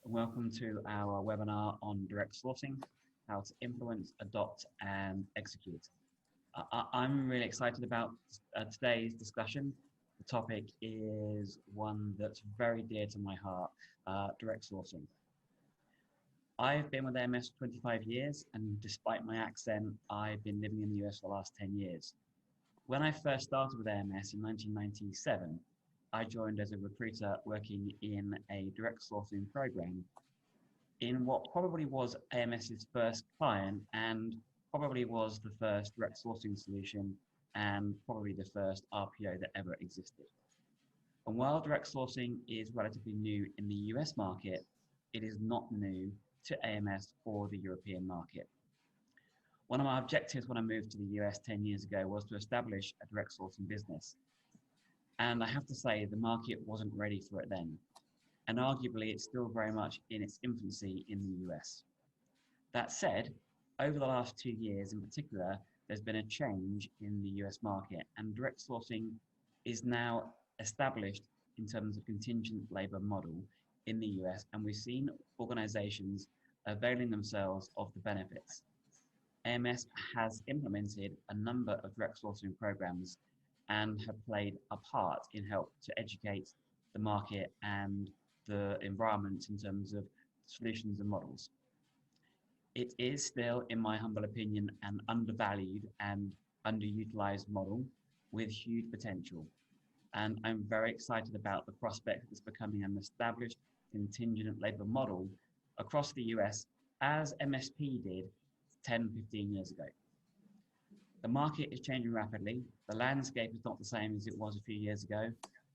and welcome to our webinar on direct sourcing, how to influence, adopt, and execute. I'm really excited about today's discussion. The topic is one that's very dear to my heart, direct sourcing. I've been with AMS for 25 years, and despite my accent, I've been living in the US for the last 10 years. When I first started with AMS in 1997, I joined as a recruiter working in a direct sourcing program in what probably was AMS's first client and probably was the first direct sourcing solution and probably the first RPO that ever existed. And while direct sourcing is relatively new in the US market, it is not new to AMS or the European market. One of my objectives when I moved to the US 10 years ago was to establish a direct sourcing business. And I have to say, the market wasn't ready for it then. And arguably, it's still very much in its infancy in the US. That said, over the last 2 years in particular, there's been a change in the US market, and direct sourcing is now established in terms of contingent labor model in the US, and we've seen organizations availing themselves of the benefits. AMS has implemented a number of direct sourcing programs and have played a part in help to educate the market and the environment in terms of solutions and models. It is still, in my humble opinion, an undervalued and underutilized model with huge potential. And I'm very excited about the prospect of this becoming an established contingent labor model across the US as MSP did 10, 15 years ago. The market is changing rapidly. The landscape is not the same as it was a few years ago.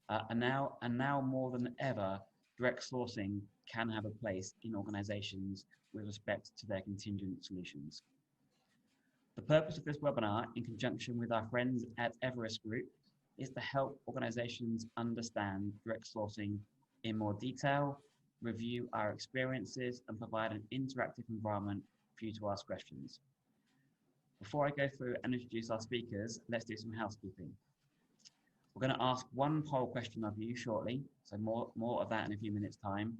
And now more than ever, direct sourcing can have a place in organizations with respect to their contingent solutions. The purpose of this webinar, in conjunction with our friends at Everest Group, is to help organizations understand direct sourcing in more detail, review our experiences, and provide an interactive environment for you to ask questions. Before I go through and introduce our speakers, let's do some housekeeping. We're going to ask one poll question of you shortly, so more of that in a few minutes' time.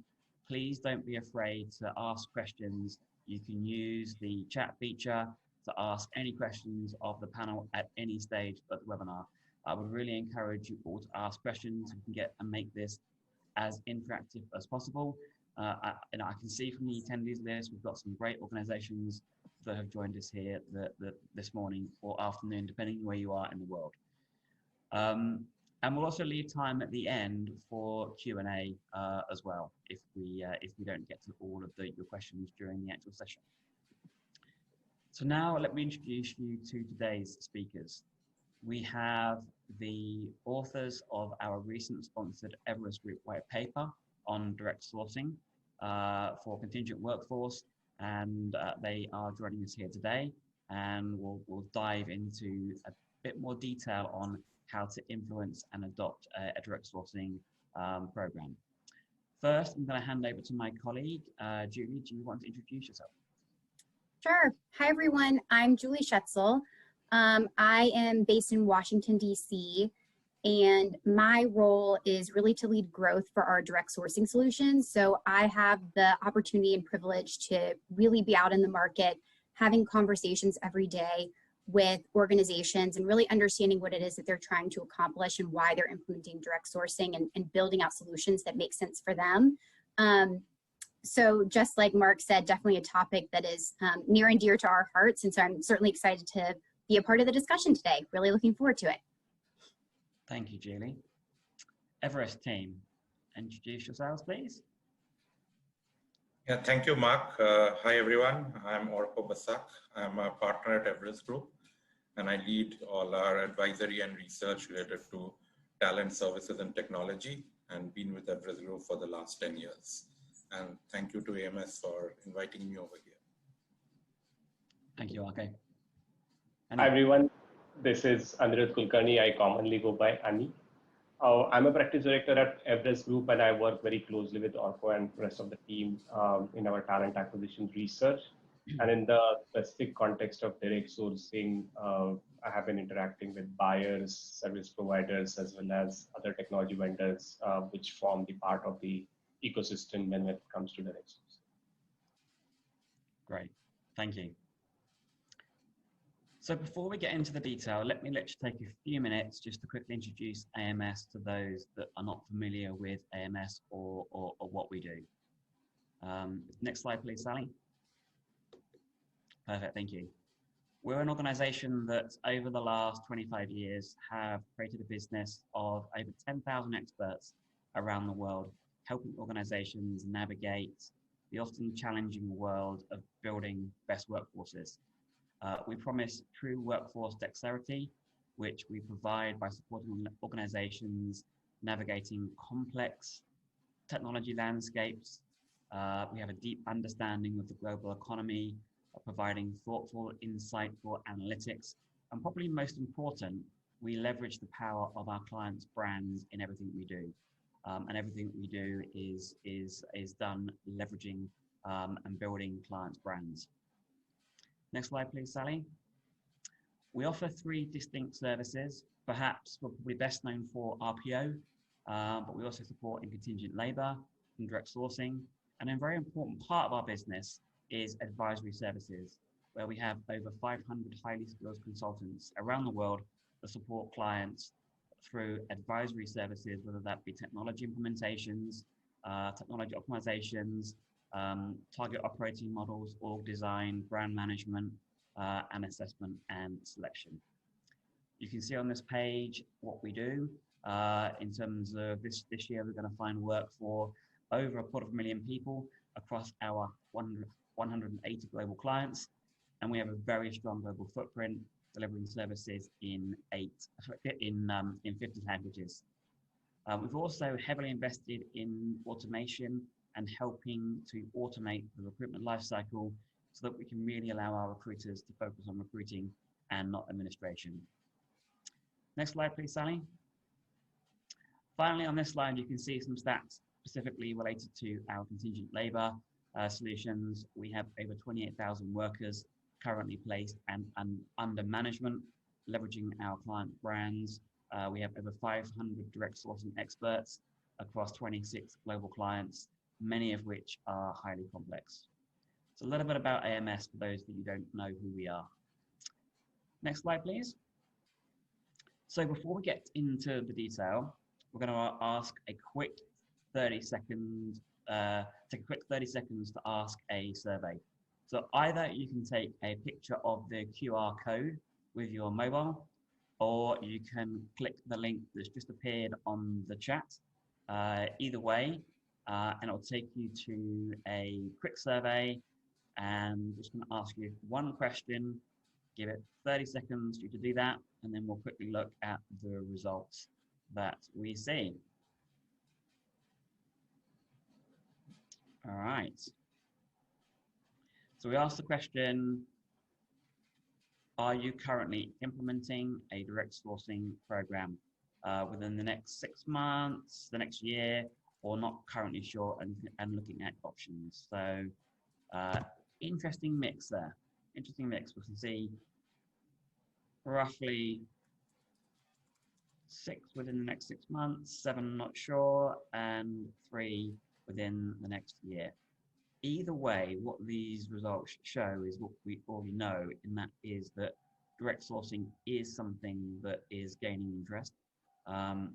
Please don't be afraid to ask questions. You can use the chat feature to ask any questions of the panel at any stage of the webinar. I would really encourage you all to ask questions. We can get and make this as interactive as possible. I can see from the attendees list, we've got some great organizations that have joined us here this morning or afternoon, depending where you are in the world. And we'll also leave time at the end for Q&A as well, if we don't get to all of your questions during the actual session. So now let me introduce you to today's speakers. We have the authors of our recent sponsored Everest Group white paper on direct sourcing for contingent workforce, and they are joining us here today, and we'll dive into a bit more detail on how to influence and adopt a direct sourcing program. First, I'm going to hand over to my colleague, Julie. Do you want to introduce yourself? Sure. Hi, everyone. I'm Julie Schetzel. I am based in Washington, D.C., and my role is really to lead growth for our direct sourcing solutions. So I have the opportunity and privilege to really be out in the market, having conversations every day with organizations and really understanding what it is that they're trying to accomplish and why they're implementing direct sourcing and building out solutions that make sense for them. So just like Mark said, definitely a topic that is near and dear to our hearts. And so I'm certainly excited to be a part of the discussion today. Really looking forward to it. Thank you, Julie. Everest team, introduce yourselves, please. Yeah, thank you, Mark. Hi, everyone. I'm Orko Basak. I'm a partner at Everest Group, and I lead all our advisory and research related to talent services and technology, and been with Everest Group for the last 10 years. And thank you to AMS for inviting me over here. Thank you, Orko. Hi, everyone. This is Anirudh Kulkarni. I commonly go by Ani. I'm a practice director at Everest Group, and I work very closely with Orko and the rest of the team in our talent acquisition research. And in the specific context of direct sourcing, I have been interacting with buyers, service providers, as well as other technology vendors, which form the part of the ecosystem when it comes to direct sourcing. Great, thank you. So before we get into the detail, let me take a few minutes just to quickly introduce AMS to those that are not familiar with AMS or what we do. Next slide, please, Sally. Perfect, thank you. We're an organization that over the last 25 years have created a business of over 10,000 experts around the world, helping organizations navigate the often challenging world of building best workforces. We promise true workforce dexterity, which we provide by supporting organizations navigating complex technology landscapes. We have a deep understanding of the global economy, providing thoughtful, insightful analytics, and probably most important, we leverage the power of our clients' brands in everything we do. And everything we do is done leveraging and building clients' brands. Next slide, please, Sally. We offer 3 distinct services. Perhaps we're probably best known for RPO, but we also support in contingent labor, in direct sourcing, and a very important part of our business is advisory services, where we have over 500 highly skilled consultants around the world that support clients through advisory services, whether that be technology implementations, technology optimizations, target operating models, org design, brand management, and assessment and selection. You can see on this page what we do. In terms of this year, we're going to find work for over 250,000 people across our 180 global clients, and we have a very strong global footprint, delivering services in 50 languages. We've also heavily invested in automation and helping to automate the recruitment lifecycle so that we can really allow our recruiters to focus on recruiting and not administration. Next slide, please, Sally. Finally, on this slide, you can see some stats specifically related to our contingent labor solutions. We have over 28,000 workers currently placed and under management, leveraging our client brands. We have over 500 direct sourcing experts across 26 global clients, many of which are highly complex. So a little bit about AMS for those that you don't know who we are. Next slide, please. So before we get into the detail, we're going to ask a quick 30 seconds, take a quick 30 seconds to ask a survey. So either you can take a picture of the QR code with your mobile, or you can click the link that's just appeared on the chat. Either way, and it'll take you to a quick survey, and I'm just going to ask you one question. Give it 30 seconds for you to do that, and then we'll quickly look at the results that we see. All right. So we asked the question, are you currently implementing a direct sourcing program within the next 6 months, the next year, or not currently sure and looking at options? So interesting mix there. Interesting mix. We can see roughly 6 within the next 6 months, 7 not sure, and 3 within the next year. Either way, what these results show is what we already know, and that is that direct sourcing is something that is gaining interest.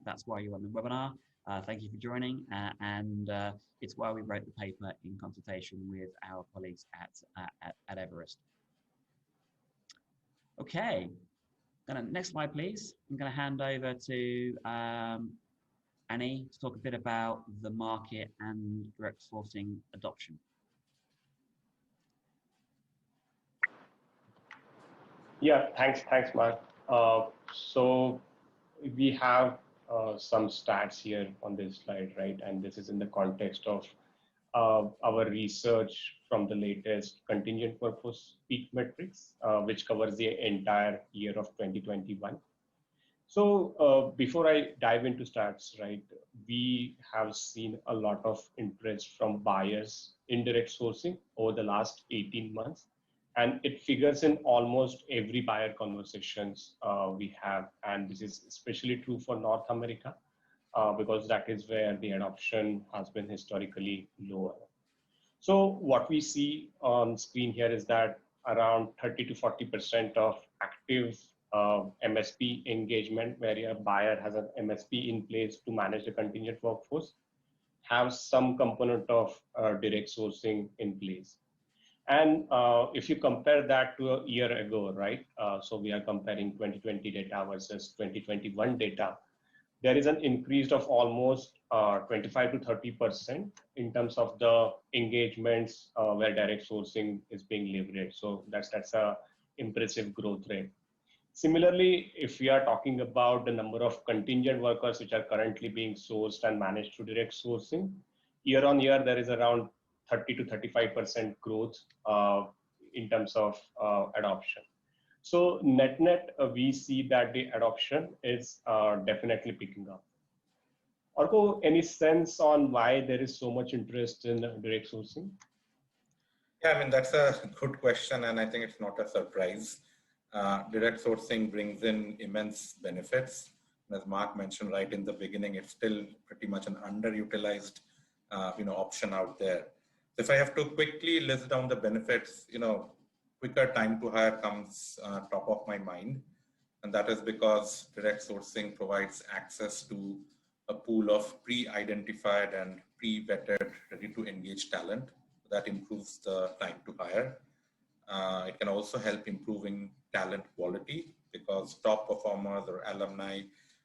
That's why you're on the webinar. Thank you for joining, and it's why we wrote the paper in consultation with our colleagues at Everest. Okay, next slide, please. I'm going to hand over to Annie to talk a bit about the market and direct sourcing adoption. Yeah, thanks, Mark. So we have some stats here on this slide, right? And this is in the context of our research from the latest contingent workforce peak metrics, which covers the entire year of 2021. So before I dive into stats, right, we have seen a lot of interest from buyers in direct sourcing over the last 18 months. And it figures in almost every buyer conversations we have. And this is especially true for North America, because that is where the adoption has been historically lower. So what we see on screen here is that around 30 to 40% of active MSP engagement, where a buyer has an MSP in place to manage the contingent workforce, have some component of direct sourcing in place. And if you compare that to a year ago, right? So we are comparing 2020 data versus 2021 data. There is an increase of almost 25 to 30% in terms of the engagements where direct sourcing is being leveraged. So that's a impressive growth rate. Similarly, if we are talking about the number of contingent workers which are currently being sourced and managed through direct sourcing, year on year, there is around 30 to 35% growth in terms of adoption. So net, we see that the adoption is definitely picking up. Orko, any sense on why there is so much interest in direct sourcing? Yeah, I mean, that's a good question, and I think it's not a surprise. Direct sourcing brings in immense benefits. As Mark mentioned right in the beginning, it's still pretty much an underutilized option out there. So if I have to quickly list down the benefits, quicker time to hire comes top of my mind. And that is because direct sourcing provides access to a pool of pre-identified and pre-vetted, ready to engage talent. That improves the time to hire. It can also help improving talent quality because top performers or alumni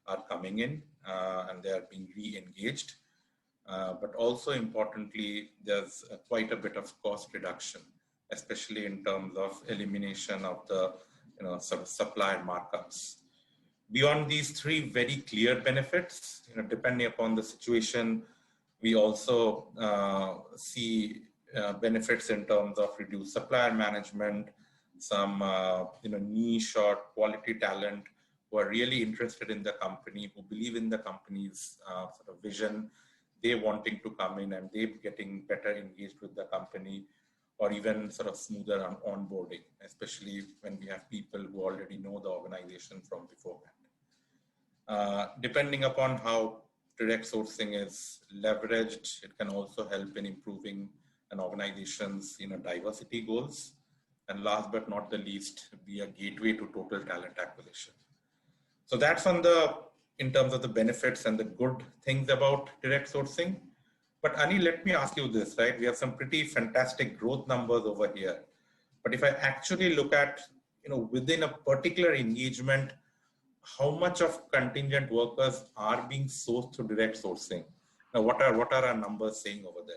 are coming in and they are being re-engaged. But also importantly, there's quite a bit of cost reduction, especially in terms of elimination of the sort of supplier markups. Beyond these three very clear benefits, depending upon the situation, we also see benefits in terms of reduced supplier management, some niche or quality talent who are really interested in the company, who believe in the company's sort of vision, they wanting to come in and they getting better engaged with the company, or even sort of smoother on onboarding, especially when we have people who already know the organization from beforehand. Depending upon how direct sourcing is leveraged, it can also help in improving an organization's diversity goals. And last but not the least, be a gateway to total talent acquisition. So that's in terms of the benefits and the good things about direct sourcing. But Ani, let me ask you this, right? We have some pretty fantastic growth numbers over here. But if I actually look at, within a particular engagement, how much of contingent workers are being sourced through direct sourcing? Now, what are our numbers saying over there?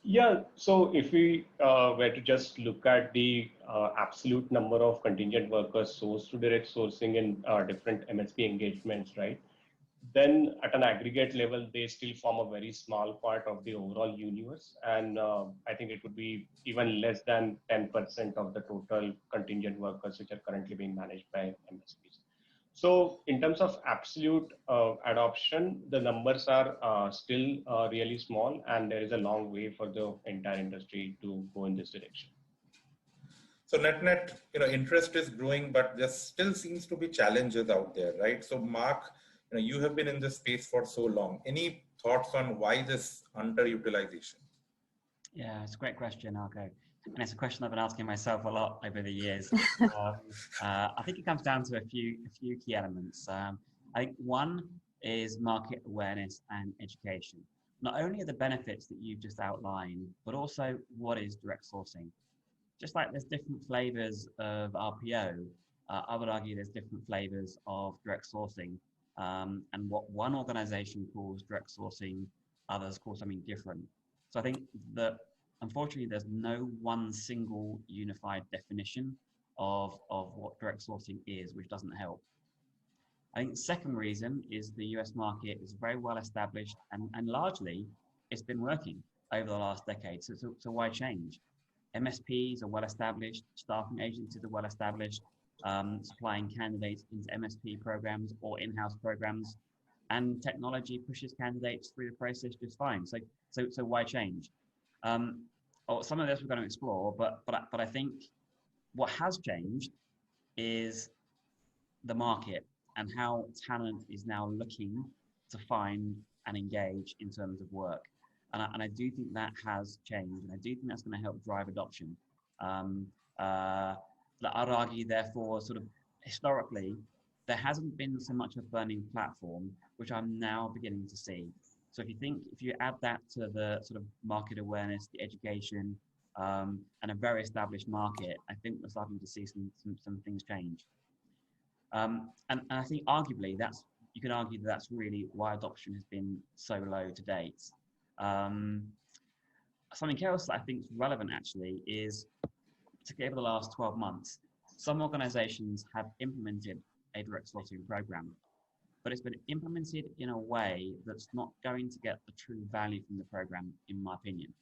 Yeah, so if we were to just look at the absolute number of contingent workers sourced through direct sourcing in different MSP engagements, right? Then at an aggregate level, they still form a very small part of the overall universe. And I think it would be even less than 10% of the total contingent workers which are currently being managed by MSPs. So in terms of absolute adoption, the numbers are still really small, and there is a long way for the entire industry to go in this direction. So net, interest is growing, but there still seems to be challenges out there, right? So Mark, you have been in this space for so long. Any thoughts on why this underutilization? Yeah, it's a great question, Arko. And it's a question I've been asking myself a lot over the years. I think it comes down to a few key elements. I think one is market awareness and education. Not only are the benefits that you've just outlined, but also what is direct sourcing. Just like there's different flavors of RPO, I would argue there's different flavors of direct sourcing. And what one organization calls direct sourcing, others call something different. So I think that unfortunately there's no one single unified definition of what direct sourcing is, which doesn't help. I think the second reason is the US market is very well established and largely it's been working over the last decade. So why change? MSPs are well established, staffing agencies are well established, supplying candidates into MSP programs or in-house programs, and technology pushes candidates through the process just fine. So why change? Some of this we're going to explore, but I think what has changed is the market and how talent is now looking to find and engage in terms of work. And I do think that has changed, and I do think that's going to help drive adoption. I'd argue, therefore, sort of historically, there hasn't been so much a burning platform, which I'm now beginning to see. So if you add that to the sort of market awareness, the education, and a very established market, I think we're starting to see some things change. And I think arguably you can argue that's really why adoption has been so low to date. Something else that I think is relevant actually is, particularly over the last 12 months, some organizations have implemented a direct sourcing program, but it's been implemented in a way that's not going to get the true value from the program, in my opinion.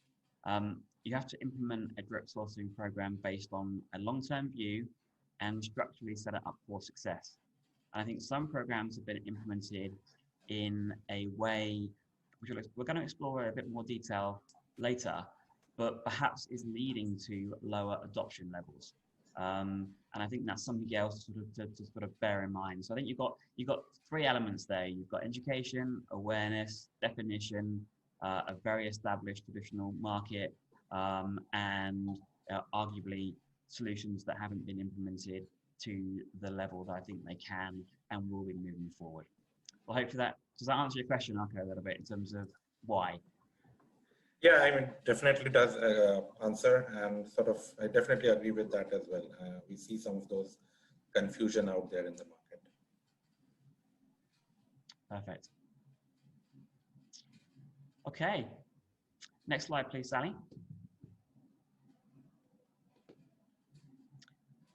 You have to implement a direct sourcing program based on a long-term view and structurally set it up for success. And I think some programs have been implemented in a way which we're going to explore in a bit more detail later, but perhaps is leading to lower adoption levels. And I think that's something else to sort of bear in mind. So I think you've got three elements there. You've got education, awareness, definition, a very established traditional market, and arguably solutions that haven't been implemented to the level that I think they can and will be moving forward. Well, hopefully does that answer your question, Arko, a little bit in terms of why? Yeah, I mean, definitely does answer, and sort of, I definitely agree with that as well. We see some of those confusion out there in the market. Perfect. Okay, next slide, please, Sally.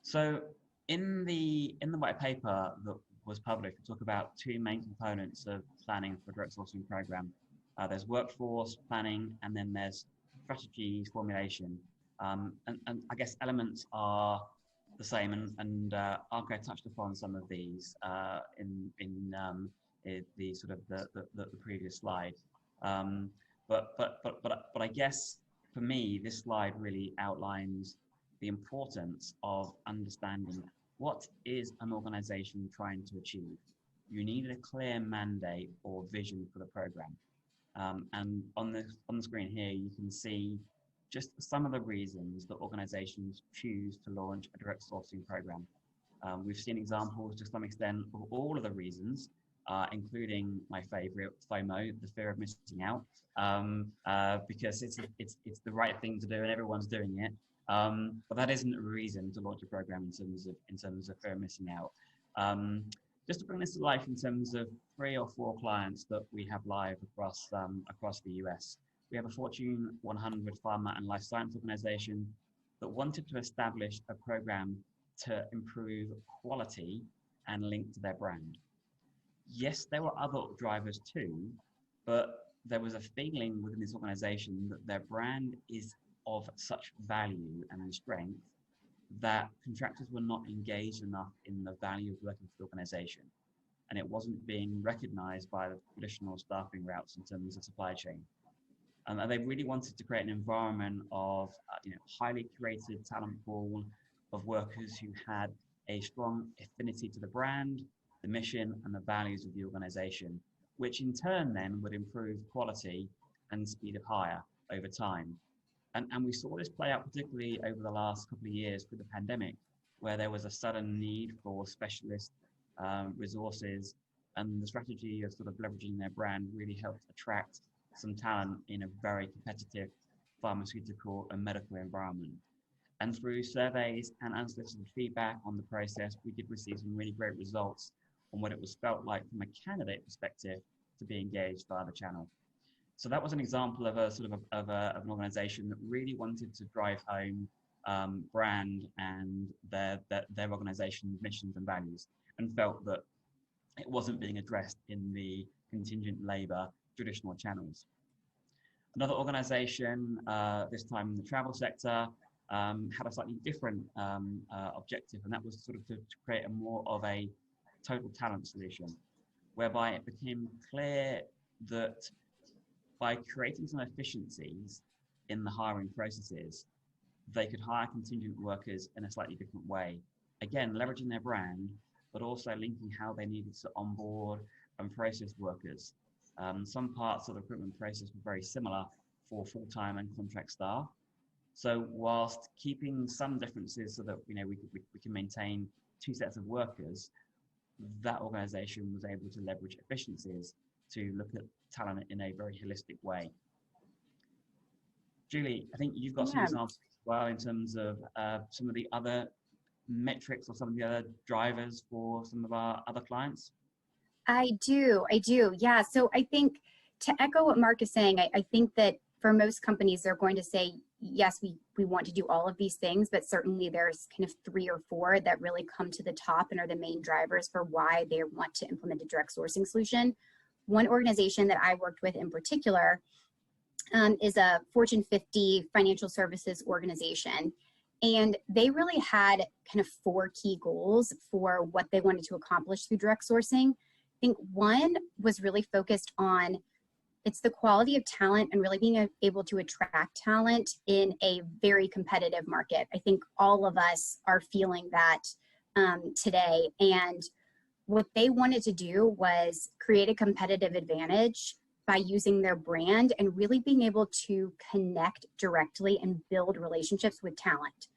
So in the white paper that was published, we talk about two main components of planning for a direct sourcing program. There's workforce planning, and then there's strategy formulation. And I guess elements are the same, and Arko touched upon some of these in the sort of the previous slide. But I guess for me, this slide really outlines the importance of understanding what is an organization trying to achieve. You need a clear mandate or vision for the program. And on the screen here, you can see just some of the reasons that organizations choose to launch a direct sourcing program. We've seen examples to some extent of all of the reasons, including my favorite, FOMO, the fear of missing out, because it's the right thing to do and everyone's doing it. But that isn't a reason to launch a program in terms of fear of missing out. Just to bring this to life in terms of 3 or 4 clients that we have live across the US. We have a Fortune 100 pharma and life science organization that wanted to establish a program to improve quality and link to their brand. Yes, there were other drivers too, but there was a feeling within this organization that their brand is of such value and strength that contractors were not engaged enough in the value of working for the organization, and it wasn't being recognized by the traditional staffing routes in terms of supply chain. And they really wanted to create an environment of highly curated talent pool of workers who had a strong affinity to the brand, the mission, and the values of the organization, which in turn then would improve quality and speed of hire over time. And we saw this play out particularly over the last couple of years with the pandemic, where there was a sudden need for specialist resources, and the strategy of sort of leveraging their brand really helped attract some talent in a very competitive pharmaceutical and medical environment. And through surveys and unsolicited feedback on the process, we did receive some really great results on what it was felt like from a candidate perspective to be engaged via the channel. So that was an example of a sort of an organization that really wanted to drive home brand and their organization's missions and values, and felt that it wasn't being addressed in the contingent labor traditional channels. Another organization, this time in the travel sector, had a slightly different objective, and that was sort of to create more of a total talent solution, whereby it became clear that by creating some efficiencies in the hiring processes, they could hire contingent workers in a slightly different way. Again, leveraging their brand, but also linking how they needed to onboard and process workers. Some parts of the recruitment process were very similar for full-time and contract staff. So whilst keeping some differences so that we can maintain two sets of workers, that organization was able to leverage efficiencies to look at talent in a very holistic way. Julie, I think you've got some examples as well in terms of some of the other metrics or some of the other drivers for some of our other clients. I do. Yeah. So I think to echo what Mark is saying, I think that for most companies, they're going to say, yes, we want to do all of these things, but certainly there's kind of 3 or 4 that really come to the top and are the main drivers for why they want to implement a direct sourcing solution. One organization that I worked with in particular is a Fortune 50 financial services organization. And they really had kind of 4 key goals for what they wanted to accomplish through direct sourcing. I think one was really focused on it's the quality of talent and really being able to attract talent in a very competitive market. I think all of us are feeling that today. And what they wanted to do was create a competitive advantage by using their brand and really being able to connect directly and build relationships with talent.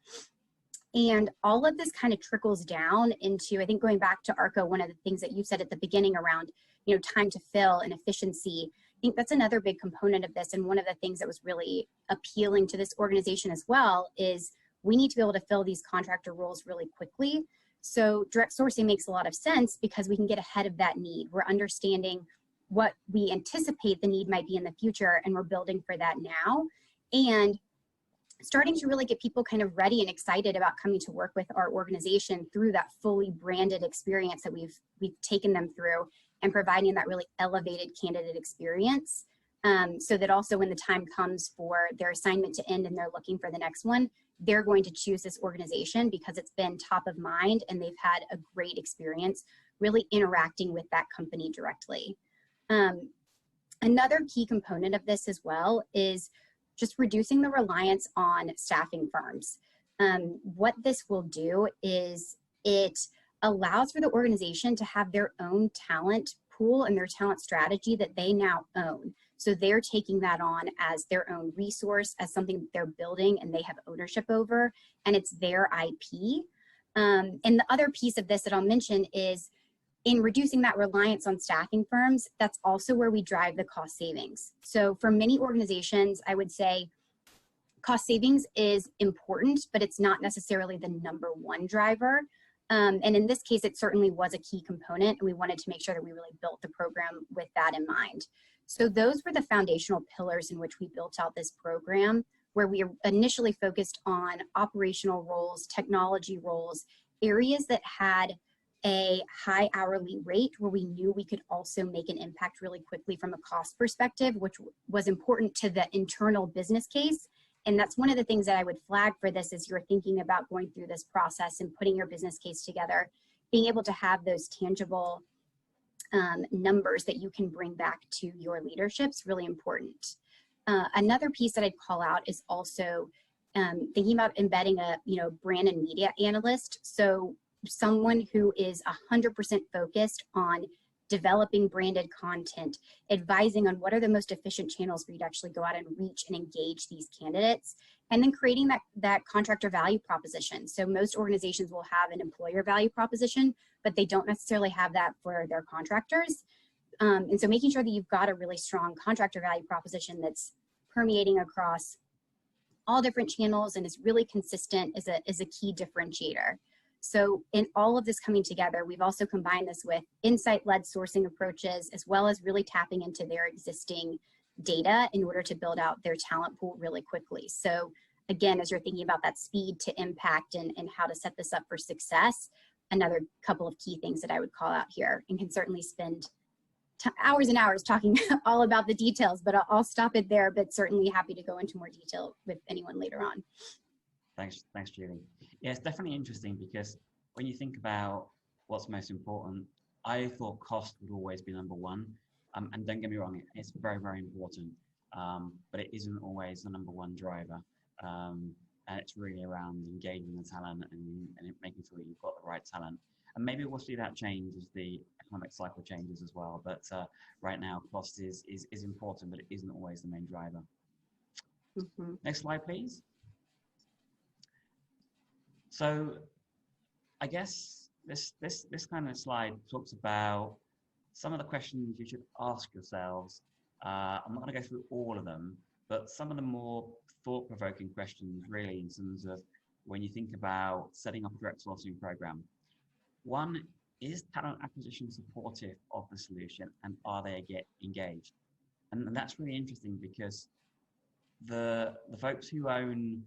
And all of this kind of trickles down into, I think going back to Arco, one of the things that you said at the beginning around, time to fill and efficiency, I think that's another big component of this. And one of the things that was really appealing to this organization as well is we need to be able to fill these contractor roles really quickly. So direct sourcing makes a lot of sense because we can get ahead of that need. We're understanding what we anticipate the need might be in the future, and we're building for that now. And starting to really get people kind of ready and excited about coming to work with our organization through that fully branded experience that we've taken them through, and providing that really elevated candidate experience, so that also when the time comes for their assignment to end and they're looking for the next one, they're going to choose this organization because it's been top of mind and they've had a great experience really interacting with that company directly. Another key component of this as well is just reducing the reliance on staffing firms. What this will do is it allows for the organization to have their own talent pool and their talent strategy that they now own. So they're taking that on as their own resource, as something that they're building and they have ownership over, and it's their IP. And the other piece of this that I'll mention is in reducing that reliance on staffing firms, that's also where we drive the cost savings. So for many organizations, I would say cost savings is important, but it's not necessarily the #1 driver. And in this case, it certainly was a key component, and we wanted to make sure that we really built the program with that in mind. So those were the foundational pillars in which we built out this program, where we initially focused on operational roles, technology roles, areas that had a high hourly rate where we knew we could also make an impact really quickly from a cost perspective, which was important to the internal business case. And that's one of the things that I would flag for this as you're thinking about going through this process and putting your business case together, being able to have those tangible numbers that you can bring back to your leadership is really important. Another piece that I'd call out is also thinking about embedding a brand and media analyst. So someone who is 100% focused on developing branded content, advising on what are the most efficient channels for you to actually go out and reach and engage these candidates, and then creating that contractor value proposition. So most organizations will have an employer value proposition, but they don't necessarily have that for their contractors. And so making sure that you've got a really strong contractor value proposition that's permeating across all different channels and is really consistent is a key differentiator. So in all of this coming together, we've also combined this with insight-led sourcing approaches, as well as really tapping into their existing data in order to build out their talent pool really quickly. So again, as you're thinking about that speed to impact and how to set this up for success, another couple of key things that I would call out here, and can certainly spend hours and hours talking all about the details, but I'll stop it there, but certainly happy to go into more detail with anyone later on. Thanks, Julie. Yeah, it's definitely interesting because when you think about what's most important, I thought cost would always be #1. And don't get me wrong, it's very, very important, but it isn't always the #1 driver. And it's really around engaging the talent and making sure that you've got the right talent. And maybe we'll see that change as the economic cycle changes as well. But right now, cost is important, but it isn't always the main driver. Mm-hmm. Next slide, please. So I guess this kind of slide talks about some of the questions you should ask yourselves. I'm not going to go through all of them, but some of the more thought-provoking questions really in terms of when you think about setting up a direct sourcing program. One, is talent acquisition supportive of the solution, and are they engaged? And that's really interesting because the folks who own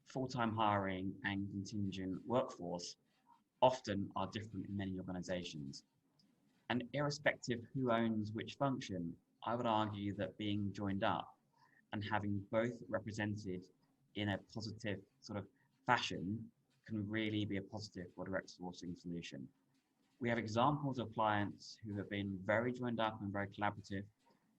full-time hiring and contingent workforce often are different in many organizations. And irrespective who owns which function, I would argue that being joined up and having both represented in a positive sort of fashion can really be a positive for a direct sourcing solution. We have examples of clients who have been very joined up and very collaborative,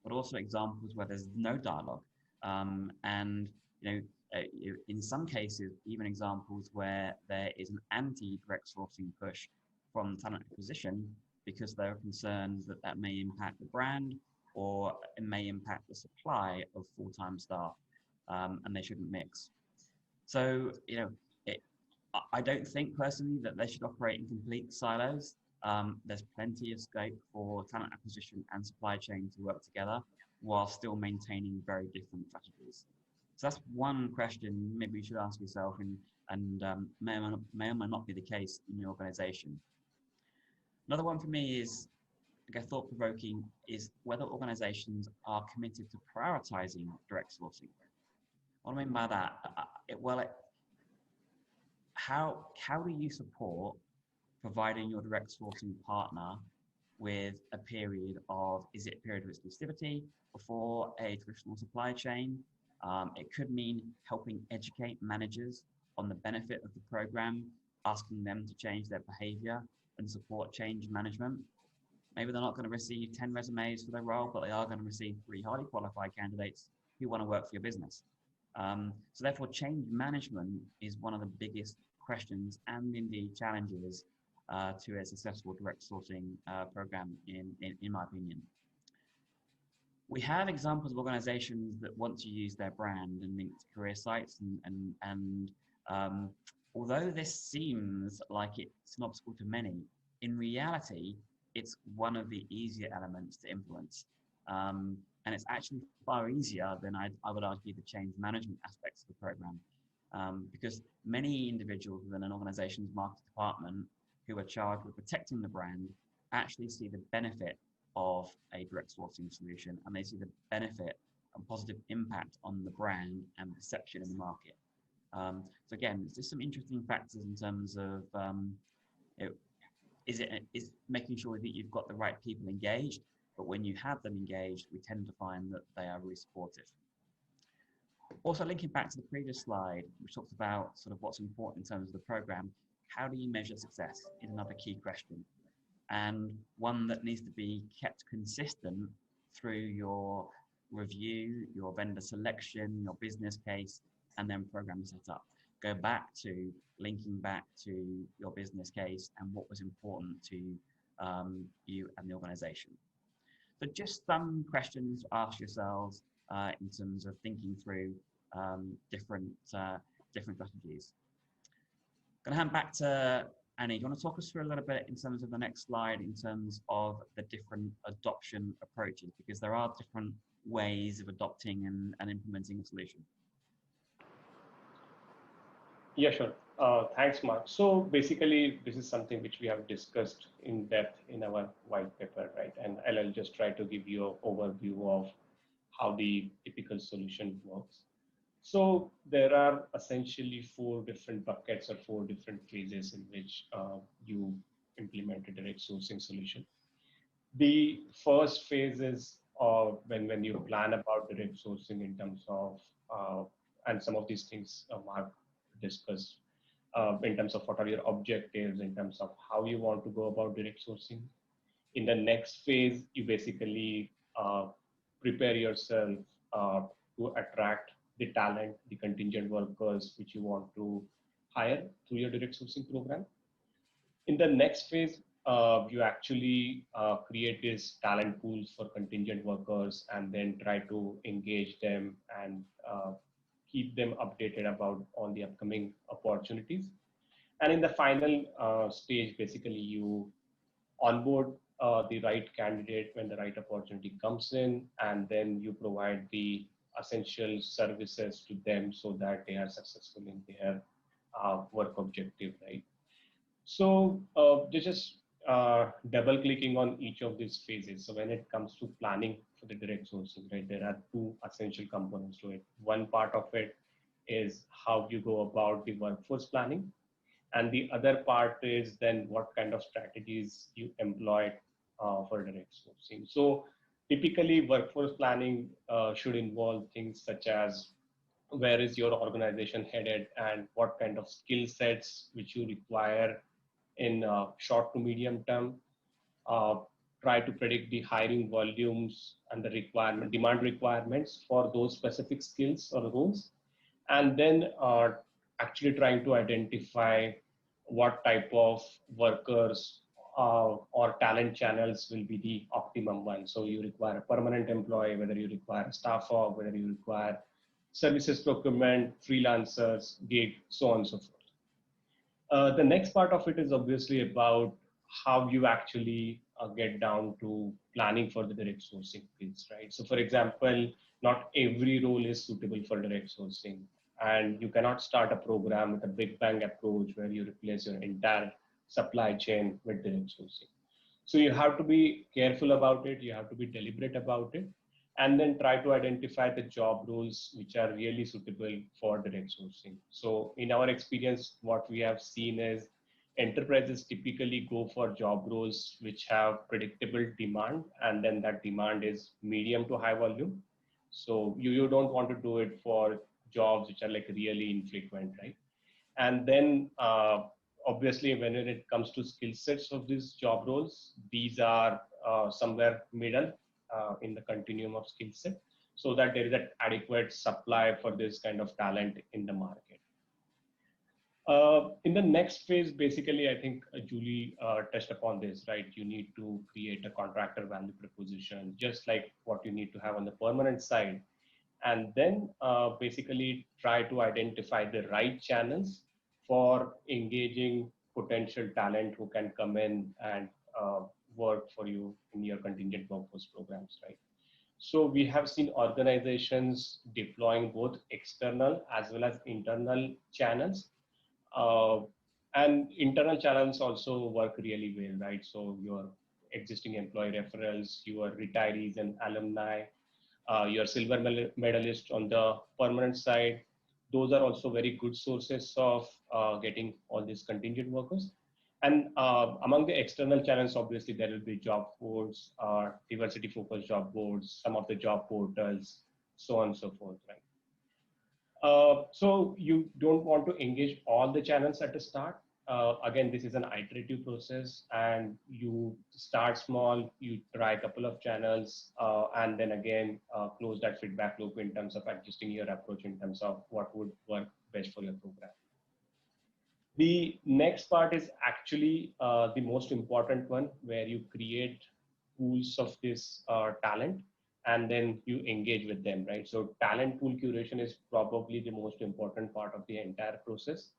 but also examples where there's no dialogue. And in some cases, even examples where there is an anti-direct sourcing push from talent acquisition because they're concerned that that may impact the brand or it may impact the supply of full-time staff, and they shouldn't mix. So, I don't think personally that they should operate in complete silos. There's plenty of scope for talent acquisition and supply chain to work together while still maintaining very different strategies. So that's one question maybe you should ask yourself, and may or may not be the case in your organization. Another one for me is, I guess, thought-provoking, is whether organizations are committed to prioritizing direct sourcing. What do I mean by that? How do you support providing your direct sourcing partner with a period of, is it a period of exclusivity before a traditional supply chain? It could mean helping educate managers on the benefit of the program, asking them to change their behavior and support change management. Maybe they're not going to receive 10 resumes for their role, but they are going to receive 3 highly qualified candidates who want to work for your business. So therefore, change management is one of the biggest questions and indeed challenges to a successful direct sourcing program, in my opinion. We have examples of organizations that want to use their brand and linked career sites, and although this seems like it's an obstacle to many, in reality, it's one of the easier elements to influence. And it's actually far easier than I would argue the change management aspects of the program, because many individuals within an organization's market department who are charged with protecting the brand actually see the benefit of a direct sourcing solution, and they see the benefit and positive impact on the brand and perception in the market. So again, it's just some interesting factors in terms of is making sure that you've got the right people engaged, but when you have them engaged, we tend to find that they are really supportive. Also, linking back to the previous slide, which talks about sort of what's important in terms of the program, how do you measure success is another key question, and one that needs to be kept consistent through your review, your vendor selection, your business case, and then program setup. Go back to linking back to your business case and what was important to you and the organization. So just some questions to ask yourselves in terms of thinking through different strategies. I'm going to hand back to Annie. Do you want to talk us through a little bit in terms of the next slide, in terms of the different adoption approaches, because there are different ways of adopting and implementing a solution. Yeah, sure. Thanks, Mark. So basically, this is something which we have discussed in depth in our white paper, right? And I'll just try to give you an overview of how the typical solution works. So there are essentially 4 different buckets or 4 different phases in which you implement a direct sourcing solution. The first phase is when you plan about direct sourcing in terms of, and some of these things Mark discussed, in terms of what are your objectives, in terms of how you want to go about direct sourcing. In the next phase, you basically prepare yourself to attract the talent, the contingent workers which you want to hire through your direct sourcing program. In the next phase, you actually create these talent pools for contingent workers and then try to engage them and keep them updated about all the upcoming opportunities. And in the final stage, basically you onboard the right candidate when the right opportunity comes in, and then you provide the essential services to them so that they are successful in their work objective, right? So just double clicking on each of these phases. So when it comes to planning for the direct sourcing, right, there are two essential components to it. One part of it is how you go about the workforce planning. And the other part is then what kind of strategies you employ for direct sourcing. So typically workforce planning should involve things such as where is your organization headed and what kind of skill sets which you require in short to medium term. Try to predict the hiring volumes and the demand requirements for those specific skills or roles, and then actually trying to identify what type of workers or talent channels will be the optimum one. So you require a permanent employee, whether you require a staff aug, whether you require services procurement, freelancers, gig, so on and so forth. The next part of it is obviously about how you actually get down to planning for the direct sourcing fields, right? So for example, not every role is suitable for direct sourcing, and you cannot start a program with a big bang approach where you replace your entire supply chain with direct sourcing. So you have to be careful about it, you have to be deliberate about it, and then try to identify the job roles which are really suitable for direct sourcing. So in our experience, what we have seen is enterprises typically go for job roles which have predictable demand, and then that demand is medium to high volume. So you don't want to do it for jobs which are like really infrequent, right? And then obviously when it comes to skill sets of these job roles, these are somewhere middle in the continuum of skill set, so that there is an adequate supply for this kind of talent in the market. In the next phase, basically, I think Julie touched upon this, right? You need to create a contractor value proposition, just like what you need to have on the permanent side. And then basically try to identify the right channels for engaging potential talent who can come in and work for you in your contingent workforce programs, right? So we have seen organizations deploying both external as well as internal channels. And internal channels also work really well, right? So your existing employee referrals, your retirees and alumni, your silver medalist on the permanent side, those are also very good sources of getting all these contingent workers. And among the external channels, obviously there will be job boards, diversity focused job boards, some of the job portals, so on and so forth, right? So you don't want to engage all the channels at the start. Again, this is an iterative process, and you start small, you try a couple of channels, and then again, close that feedback loop in terms of adjusting your approach in terms of what would work best for your program. The next part is actually the most important one, where you create pools of this talent, and then you engage with them, right? So talent pool curation is probably the most important part of the entire process.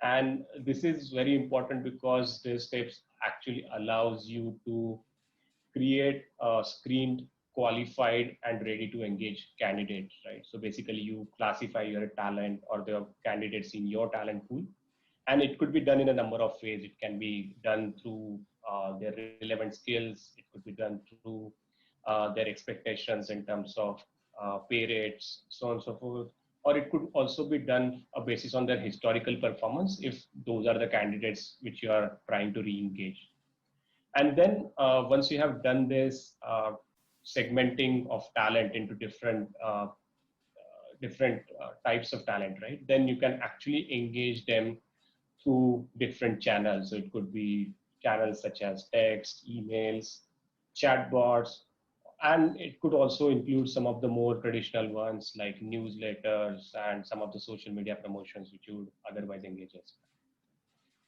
And this is very important because this steps actually allows you to create a screened, qualified, and ready to engage candidates, right? So basically you classify your talent or the candidates in your talent pool. And it could be done in a number of ways. It can be done through their relevant skills. It could be done through their expectations in terms of pay rates, so on and so forth. Or it could also be done basis on their historical performance, if those are the candidates which you are trying to re-engage. And then once you have done this segmenting of talent into different types of talent, right? Then you can actually engage them through different channels. So it could be channels such as text, emails, chatbots, and it could also include some of the more traditional ones like newsletters and some of the social media promotions which you would otherwise engage as.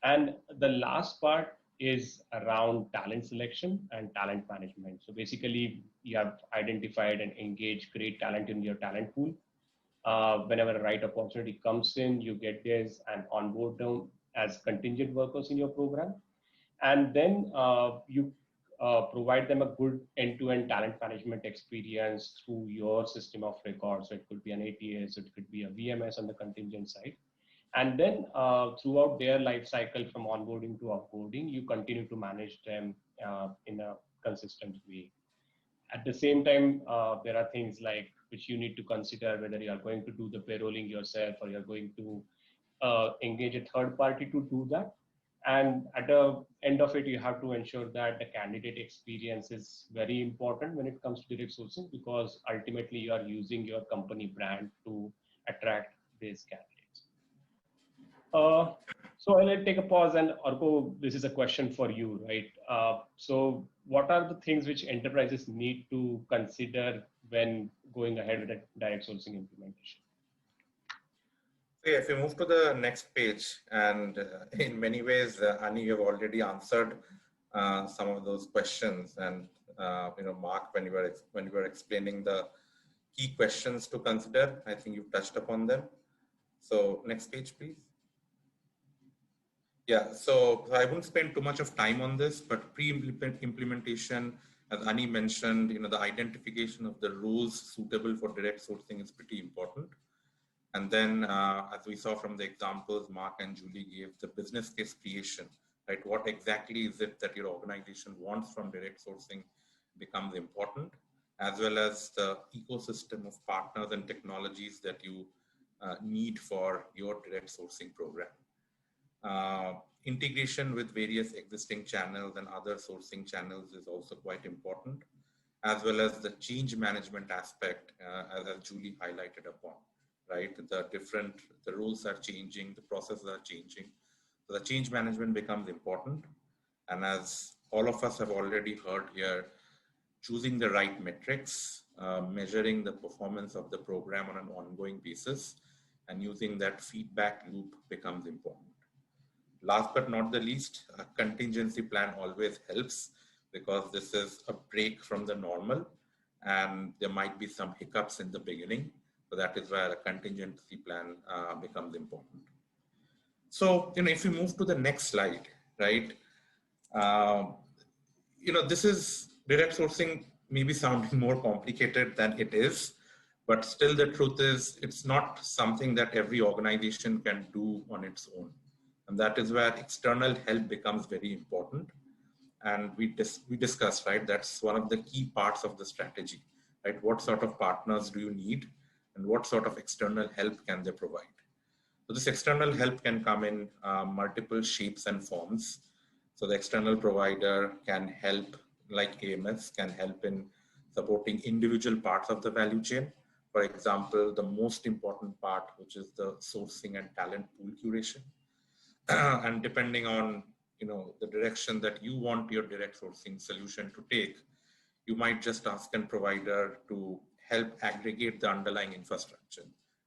And the last part is around talent selection and talent management. So basically, you have identified and engaged great talent in your talent pool. Whenever a right opportunity comes in, you get this and onboard them as contingent workers in your program. And then you provide them a good end-to-end talent management experience through your system of records. So it could be an ATS, it could be a VMS on the contingent side. And then throughout their life cycle from onboarding to offboarding, you continue to manage them in a consistent way. At the same time, there are things like which you need to consider whether you are going to do the payrolling yourself or you're going to engage a third party to do that. And at the end of it, you have to ensure that the candidate experience is very important when it comes to direct sourcing, because ultimately you are using your company brand to attract these candidates. So I'll take a pause, and Arko, this is a question for you, right? So what are the things which enterprises need to consider when going ahead with a direct sourcing implementation? Okay, if we move to the next page, and in many ways, Ani, you have already answered some of those questions, and Mark, when you were explaining the key questions to consider, I think you've touched upon them. So next page, please. Yeah, so I won't spend too much of time on this, but pre-implementation, as Ani mentioned, the identification of the rules suitable for direct sourcing is pretty important. And then, as we saw from the examples Mark and Julie gave, the business case creation, right? What exactly is it that your organization wants from direct sourcing becomes important, as well as the ecosystem of partners and technologies that you need for your direct sourcing program. Integration with various existing channels and other sourcing channels is also quite important, as well as the change management aspect, as Julie highlighted upon, right? The rules are changing, the processes are changing. So the change management becomes important. And as all of us have already heard here, choosing the right metrics, measuring the performance of the program on an ongoing basis, and using that feedback loop becomes important. Last but not the least, a contingency plan always helps, because this is a break from the normal and there might be some hiccups in the beginning. So that is where a contingency plan becomes important. So, if we move to the next slide, right? This is direct sourcing maybe sounding more complicated than it is, but still the truth is it's not something that every organization can do on its own. And that is where external help becomes very important. And we discussed, right? That's one of the key parts of the strategy, right? What sort of partners do you need and what sort of external help can they provide? So this external help can come in multiple shapes and forms. So the external provider can help, like AMS, can help in supporting individual parts of the value chain. For example, the most important part, which is the sourcing and talent pool curation. And depending on the direction that you want your direct sourcing solution to take, you might just ask a provider to help aggregate the underlying infrastructure,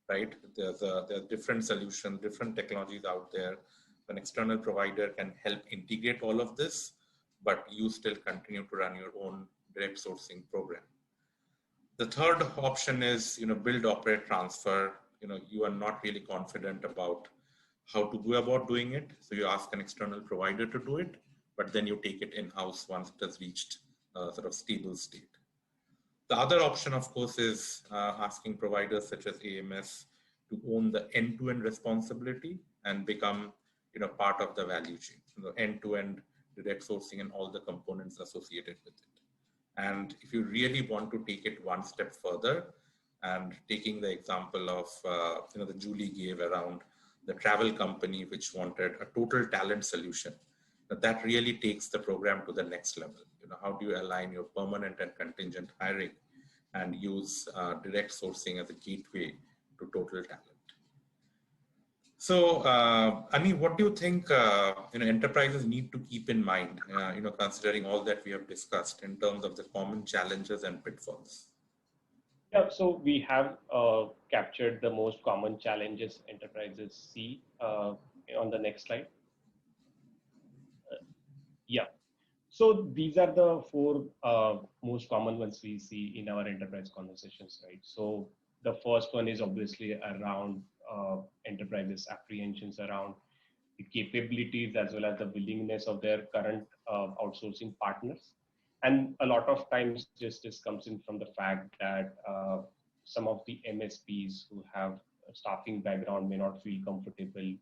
right? There are different solutions, different technologies out there. An external provider can help integrate all of this, but you still continue to run your own direct sourcing program. The third option is, build, operate, transfer. You are not really confident about how to go about doing it. So you ask an external provider to do it, but then you take it in-house once it has reached a sort of stable state. The other option, of course, is asking providers such as AMS to own the end-to-end responsibility and become part of the value chain, end-to-end direct sourcing and all the components associated with it. And if you really want to take it one step further, and taking the example of that Julie gave around the travel company which wanted a total talent solution, that really takes the program to the next level. How do you align your permanent and contingent hiring and use direct sourcing as a gateway to total talent? So, Ani, what do you think enterprises need to keep in mind, considering all that we have discussed in terms of the common challenges and pitfalls? Yeah, so we have captured the most common challenges enterprises see on the next slide. Yeah. So these are the four most common ones we see in our enterprise conversations, right? So the first one is obviously around enterprises' apprehensions around the capabilities as well as the willingness of their current outsourcing partners. And a lot of times this comes in from the fact that some of the MSPs who have a staffing background may not feel comfortable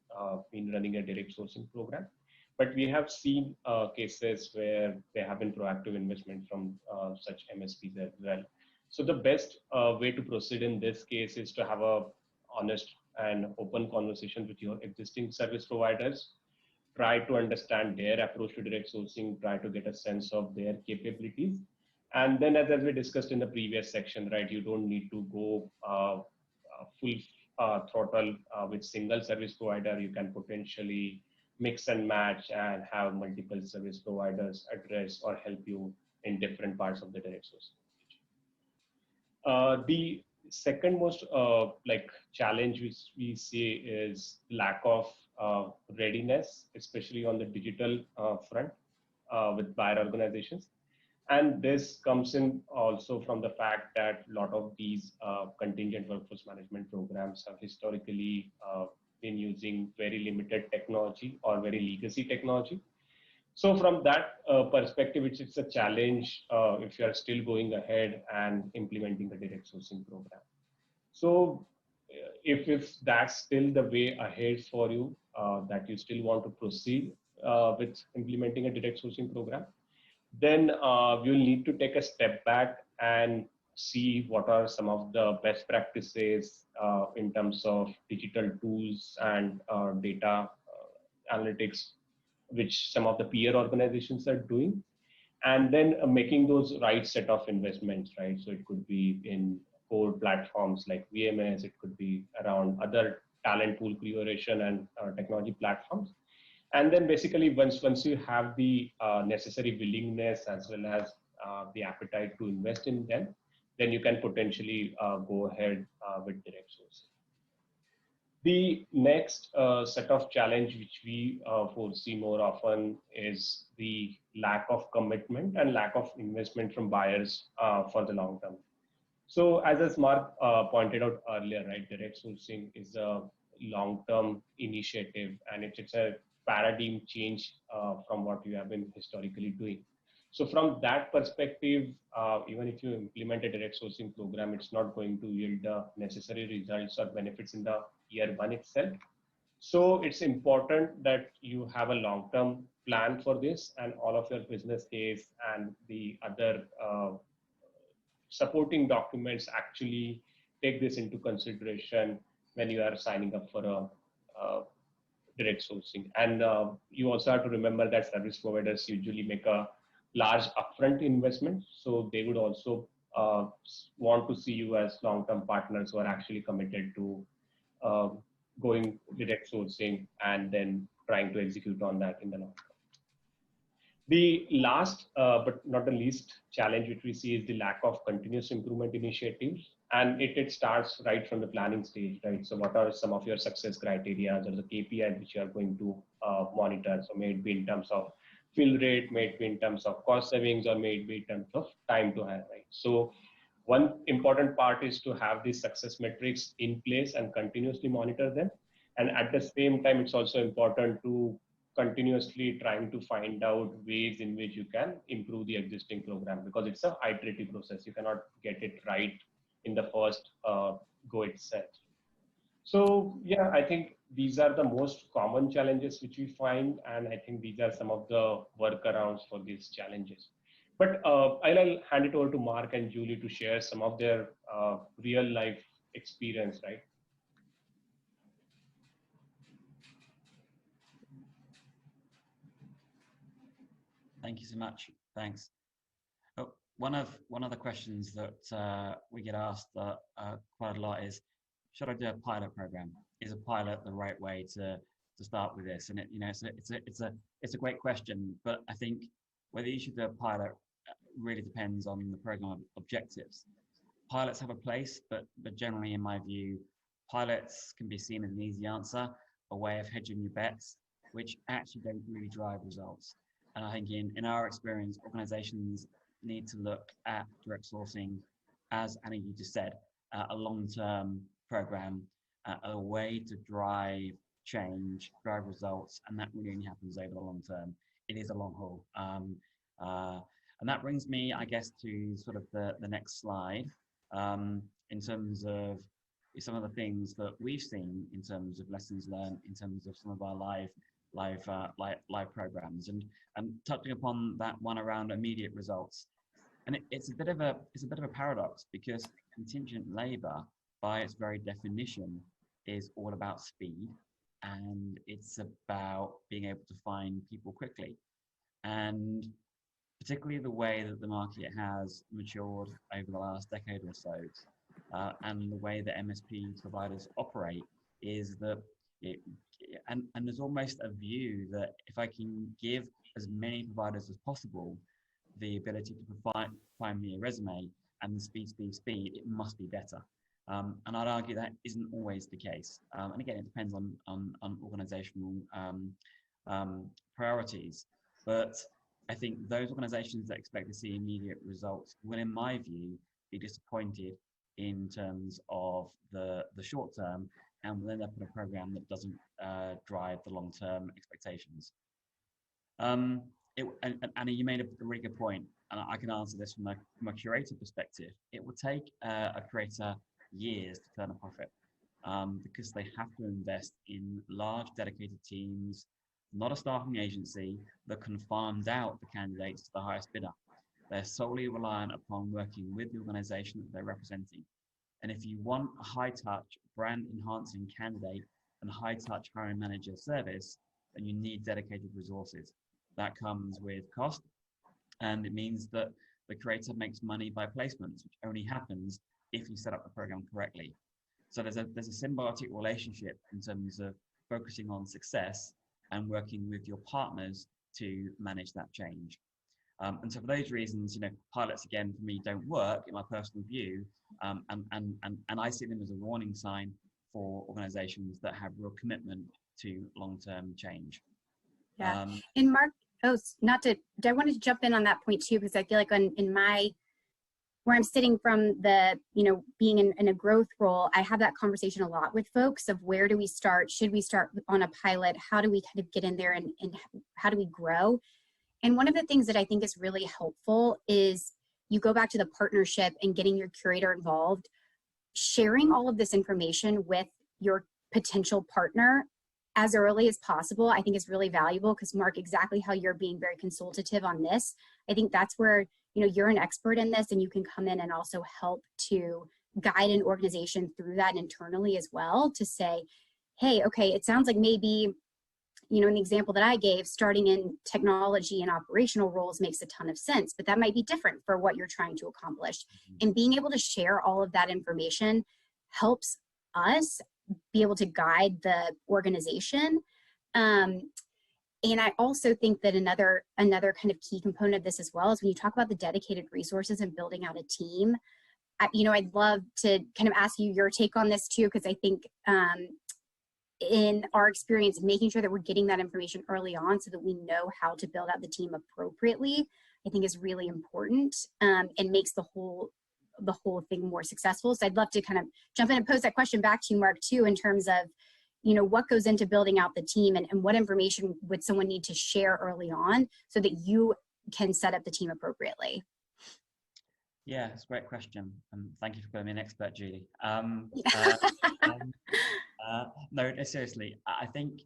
in running a direct sourcing program. But we have seen cases where there have been proactive investment from such MSPs as well. So the best way to proceed in this case is to have a honest and open conversation with your existing service providers. Try to understand their approach to direct sourcing, try to get a sense of their capabilities. And then as we discussed in the previous section, right, you don't need to go full throttle with single service provider. You can potentially mix and match and have multiple service providers address or help you in different parts of the direct sourcing. The second most challenge which we see is lack of readiness, especially on the digital front with buyer organizations. And this comes in also from the fact that a lot of these contingent workforce management programs have historically been using very limited technology or very legacy technology. So from that perspective, it's a challenge if you are still going ahead and implementing a direct sourcing program. So if that's still the way ahead for you, that you still want to proceed with implementing a direct sourcing program, then you'll need to take a step back and see what are some of the best practices in terms of digital tools and data analytics, which some of the peer organizations are doing, and then making those right set of investments, right? So it could be in core platforms like VMS, it could be around other talent pool curation and technology platforms. And then basically once you have the necessary willingness as well as the appetite to invest in them, then you can potentially go ahead with direct sourcing. The next set of challenge which we foresee more often is the lack of commitment and lack of investment from buyers for the long term. So as Mark pointed out earlier, right, direct sourcing is a long-term initiative and it's a paradigm change from what you have been historically doing. So from that perspective, even if you implement a direct sourcing program, it's not going to yield the necessary results or benefits in the year one itself. So it's important that you have a long-term plan for this, and all of your business case and the other supporting documents actually take this into consideration when you are signing up for a direct sourcing. And you also have to remember that service providers usually make a large upfront investment, so they would also want to see you as long-term partners who are actually committed to going direct sourcing and then trying to execute on that in the long term. The last but not the least challenge which we see is the lack of continuous improvement initiatives, and it starts right from the planning stage, right? So what are some of your success criteria or the KPIs which you are going to monitor? So may it be in terms of fill rate, may it be in terms of cost savings, or may it be in terms of time to hire, right? So one important part is to have these success metrics in place and continuously monitor them. And at the same time, it's also important to continuously trying to find out ways in which you can improve the existing program, because it's an iterative process. You cannot get it right in the first go itself. So yeah, I think these are the most common challenges which we find, and I think these are some of the workarounds for these challenges. But I'll hand it over to Mark and Julie to share some of their real life experience, right? Thank you so much. Thanks. Oh, one of the questions that we get asked quite a lot is, should I do a pilot program? Is a pilot the right way to start with this? And it's a great question, but I think whether you should do a pilot really depends on the program objectives. Pilots have a place, but generally, in my view, pilots can be seen as an easy answer, a way of hedging your bets, which actually don't really drive results. And I think in our experience, organizations need to look at direct sourcing, as Anna, you just said, a long-term program, a way to drive change, drive results, and that really only happens over the long term. It is a long haul. And that brings me, I guess, to sort of the next slide, in terms of some of the things that we've seen in terms of lessons learned, in terms of some of our live programs, and touching upon that one around immediate results. And it's a bit of a paradox, because contingent labor, by its very definition, is all about speed, and it's about being able to find people quickly. And particularly the way that the market has matured over the last decade or so, and the way that MSP providers operate, is that and there's almost a view that if I can give as many providers as possible the ability to find me a resume, and speed, it must be better. And I'd argue that isn't always the case. And again, it depends on organizational priorities. But I think those organizations that expect to see immediate results will, in my view, be disappointed in terms of the short term, and will end up in a program that doesn't drive the long-term expectations. And you made a really good point, and I can answer this from a curator perspective. It will take a creator years to turn a profit, because they have to invest in large dedicated teams, not a staffing agency that can farm out the candidates to the highest bidder. They're solely reliant upon working with the organization that they're representing. And if you want a high-touch, brand-enhancing candidate and high-touch hiring manager service, then you need dedicated resources. That comes with cost, and it means that the creator makes money by placements, which only happens if you set up the program correctly. So there's a symbiotic relationship in terms of focusing on success and working with your partners to manage that change. And so for those reasons, pilots, again, for me, don't work in my personal view, and I see them as a warning sign for organizations that have real commitment to long-term change. Yeah, and Mark, I wanted to jump in on that point too, because I feel like where I'm sitting from the, being in a growth role, I have that conversation a lot with folks of where do we start? Should we start on a pilot? How do we kind of get in there, and how do we grow? And one of the things that I think is really helpful is you go back to the partnership and getting your curator involved, sharing all of this information with your potential partner as early as possible, I think is really valuable, because Mark, exactly how you're being very consultative on this, I think that's where, you're an expert in this, and you can come in and also help to guide an organization through that internally as well, to say, hey, okay, it sounds like maybe, in the example that I gave, starting in technology and operational roles makes a ton of sense, but that might be different for what you're trying to accomplish. And being able to share all of that information helps us be able to guide the organization. And I also think that another kind of key component of this as well is when you talk about the dedicated resources and building out a team, I'd love to kind of ask you your take on this too, because I think in our experience, making sure that we're getting that information early on so that we know how to build out the team appropriately, I think is really important, and makes the whole thing more successful. So I'd love to kind of jump in and pose that question back to you, Mark, too, in terms of, what goes into building out the team, and what information would someone need to share early on so that you can set up the team appropriately? Yeah, it's a great question. Thank you for calling me an expert, Julie. No, seriously, I think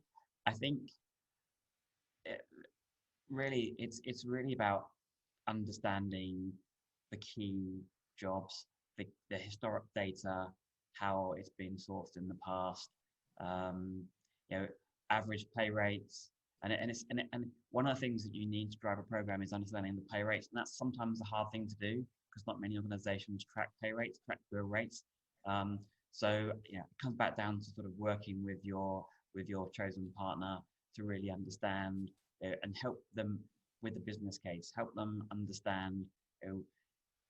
really it's really about understanding the key jobs, the historic data, how it's been sourced in the past, average pay rates, and one of the things that you need to drive a program is understanding the pay rates, and that's sometimes a hard thing to do because not many organizations track pay rates, track bill rates. So it comes back down to sort of working with your chosen partner to really understand and help them with the business case, help them understand,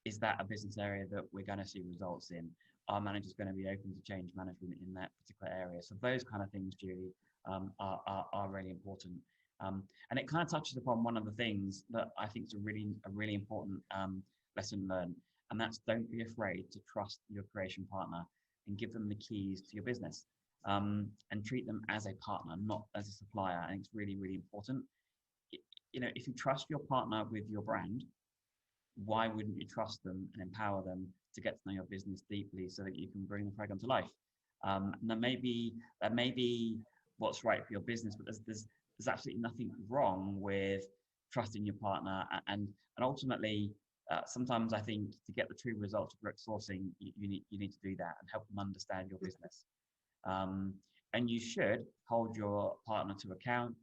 is that a business area that we're going to see results in? Our manager's going to be open to change management in that particular area. So those kind of things, Julie, are really important. And it kind of touches upon one of the things that I think is a really important lesson learned, and that's don't be afraid to trust your creation partner and give them the keys to your business, and treat them as a partner, not as a supplier. I think it's really important. You know, if you trust your partner with your brand, why wouldn't you trust them and empower them to get to know your business deeply so that you can bring the program to life? And that may be what's right for your business, but there's absolutely nothing wrong with trusting your partner. And ultimately, sometimes I think to get the true results of direct sourcing, you need to do that and help them understand your business. And you should hold your partner to account.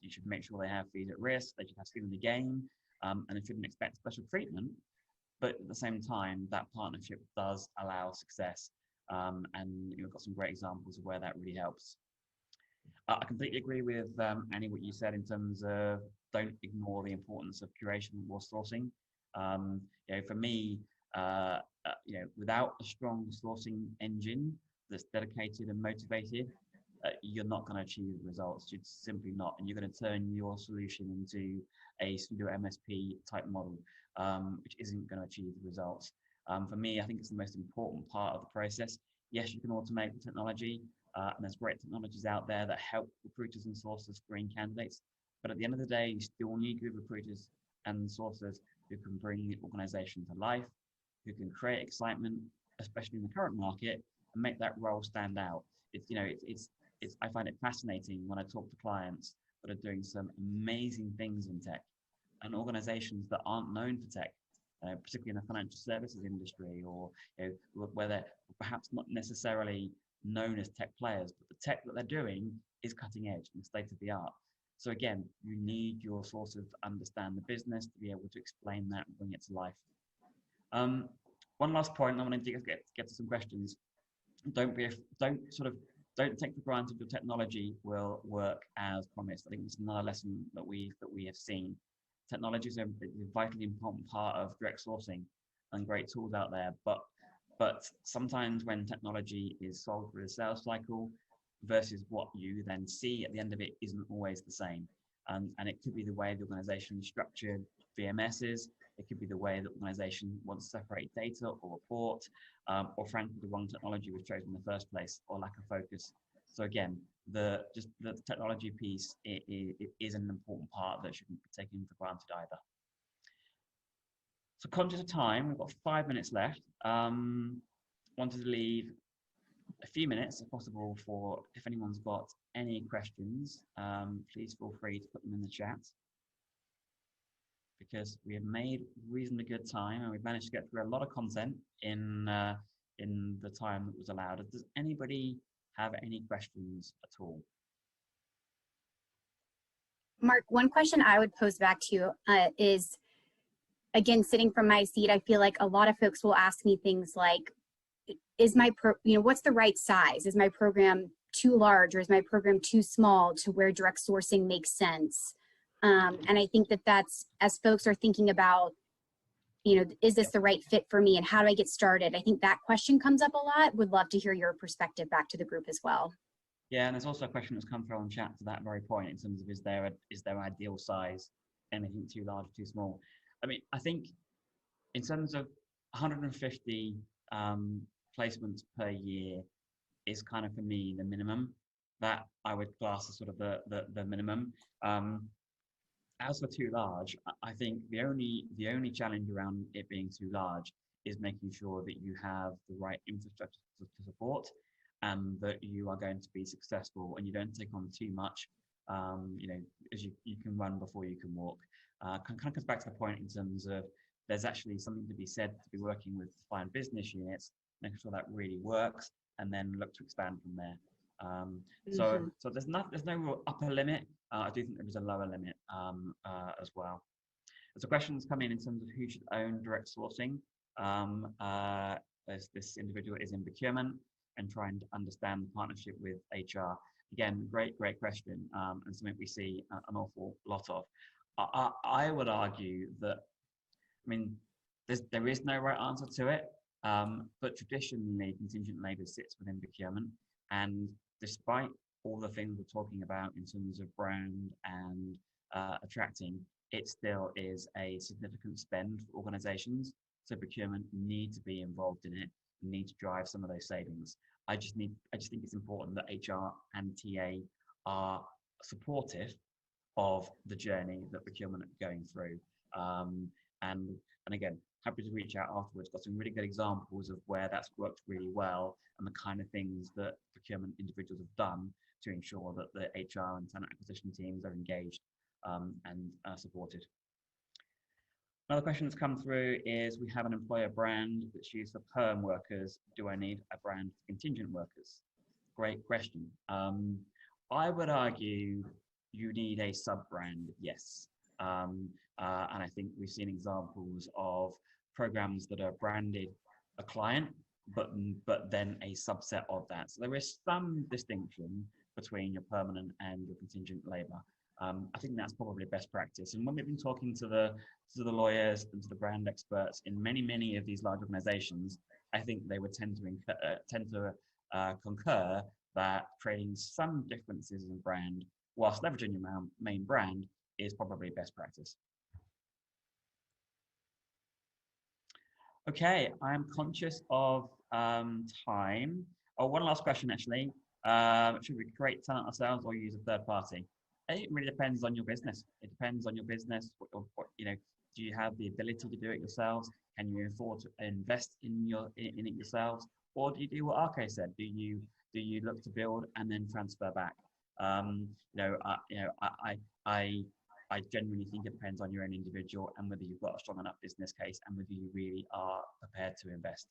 You should make sure they have fees at risk. They should have skin in the game, and they shouldn't expect special treatment. But at the same time, that partnership does allow success, and you've got some great examples of where that really helps. I completely agree with Annie, what you said in terms of don't ignore the importance of curation or sourcing. You know, for me, you know, without a strong sourcing engine that's dedicated and motivated, you're not going to achieve the results. You're simply not, and you're going to turn your solution into a pseudo MSP type model, which isn't going to achieve the results. For me, I think it's the most important part of the process. Yes, you can automate the technology, and there's great technologies out there that help recruiters and sourcers screen candidates. But at the end of the day, you still need good recruiters and sourcers who can bring the organization to life, who can create excitement, especially in the current market, and make that role stand out. It's, you know, I find it fascinating when I talk to clients that are doing some amazing things in tech, and organizations that aren't known for tech, particularly in the financial services industry, or where they're perhaps not necessarily known as tech players, but the tech that they're doing is cutting edge and state of the art. So again, you need your sources to understand the business to be able to explain that and bring it to life. One last point, I want to get to some questions. Don't take for granted your technology will work as promised. I think it's another lesson that we have seen. Technology is a vitally important part of direct sourcing, and great tools out there. But sometimes when technology is sold through the sales cycle versus what you then see at the end of it isn't always the same. And it could be the way the organization is structured, VMSs. It could be the way the organization wants to separate data or report, or frankly, the wrong technology was chosen in the first place, or lack of focus. So again, the technology piece is an important part that shouldn't be taken for granted either. So conscious of time, we've got 5 minutes left. Wanted to leave a few minutes, if possible, for if anyone's got any questions, please feel free to put them in the chat, because we have made reasonably good time and we've managed to get through a lot of content in the time that was allowed. Does anybody have any questions at all? Mark, one question I would pose back to you is, again, sitting from my seat, I feel like a lot of folks will ask me things like, is my what's the right size? Is my program too large, or is my program too small to where direct sourcing makes sense? And I think that's, as folks are thinking about, is this the right fit for me and how do I get started? I think that question comes up a lot. Would love to hear your perspective back to the group as well. Yeah, and there's also a question that's come through on chat to that very point in terms of is there ideal size, anything too large, too small? I mean, I think in terms of 150 placements per year is kind of, for me, the minimum that I would class as sort of the minimum. As for too large, I think the only challenge around it being too large is making sure that you have the right infrastructure to support, and that you are going to be successful and you don't take on too much. As you can run before you can walk. Kind of comes back to the point in terms of there's actually something to be said to be working with defined business units, making sure that really works, and then look to expand from there. So there's no real upper limit. I do think there is a lower limit as well. There's a question that's come in terms of who should own direct sourcing. This individual is in procurement and trying to understand the partnership with HR. Again, great question, and something we see an awful lot of. I would argue that, I mean, there is no right answer to it, but traditionally contingent labour sits within procurement, and despite all the things we're talking about in terms of brand and attracting, it still is a significant spend for organizations. So procurement need to be involved in it, need to drive some of those savings. I just think it's important that HR and TA are supportive of the journey that procurement are going through. And again, happy to reach out afterwards. Got some really good examples of where that's worked really well and the kind of things that procurement individuals have done to ensure that the HR and talent acquisition teams are engaged and supported. Another question that's come through is, we have an employer brand that's used for perm workers. Do I need a brand for contingent workers? Great question. I would argue you need a sub-brand, yes. And I think we've seen examples of programs that are branded a client, but then a subset of that. So there is some distinction between your permanent and your contingent labour. I think that's probably best practice. And when we've been talking to the lawyers and to the brand experts in many of these large organisations, I think they would tend to concur that creating some differences in brand whilst leveraging your main brand is probably best practice. Okay, I'm conscious of time. Oh, one last question actually. Should we create talent ourselves or use a third party? It really depends on your business. It depends on your business. What, you know, do you have the ability to do it yourselves? Can you afford to invest in it yourselves, or do you do what Arco said? Do you look to build and then transfer back? I genuinely think it depends on your own individual and whether you've got a strong enough business case and whether you really are prepared to invest.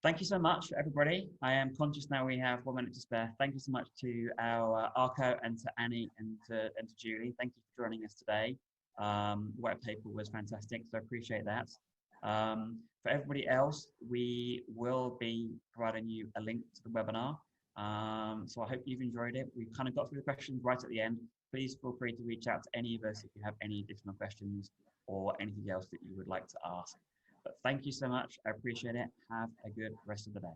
Thank you so much, everybody. I am conscious now we have 1 minute to spare. Thank you so much to our Arco and to Annie and to Julie. Thank you for joining us today. The white paper was fantastic, so I appreciate that. For everybody else, we will be providing you a link to the webinar. So I hope you've enjoyed it. We kind of got through the questions right at the end. Please feel free to reach out to any of us if you have any additional questions or anything else that you would like to ask. But thank you so much. I appreciate it. Have a good rest of the day.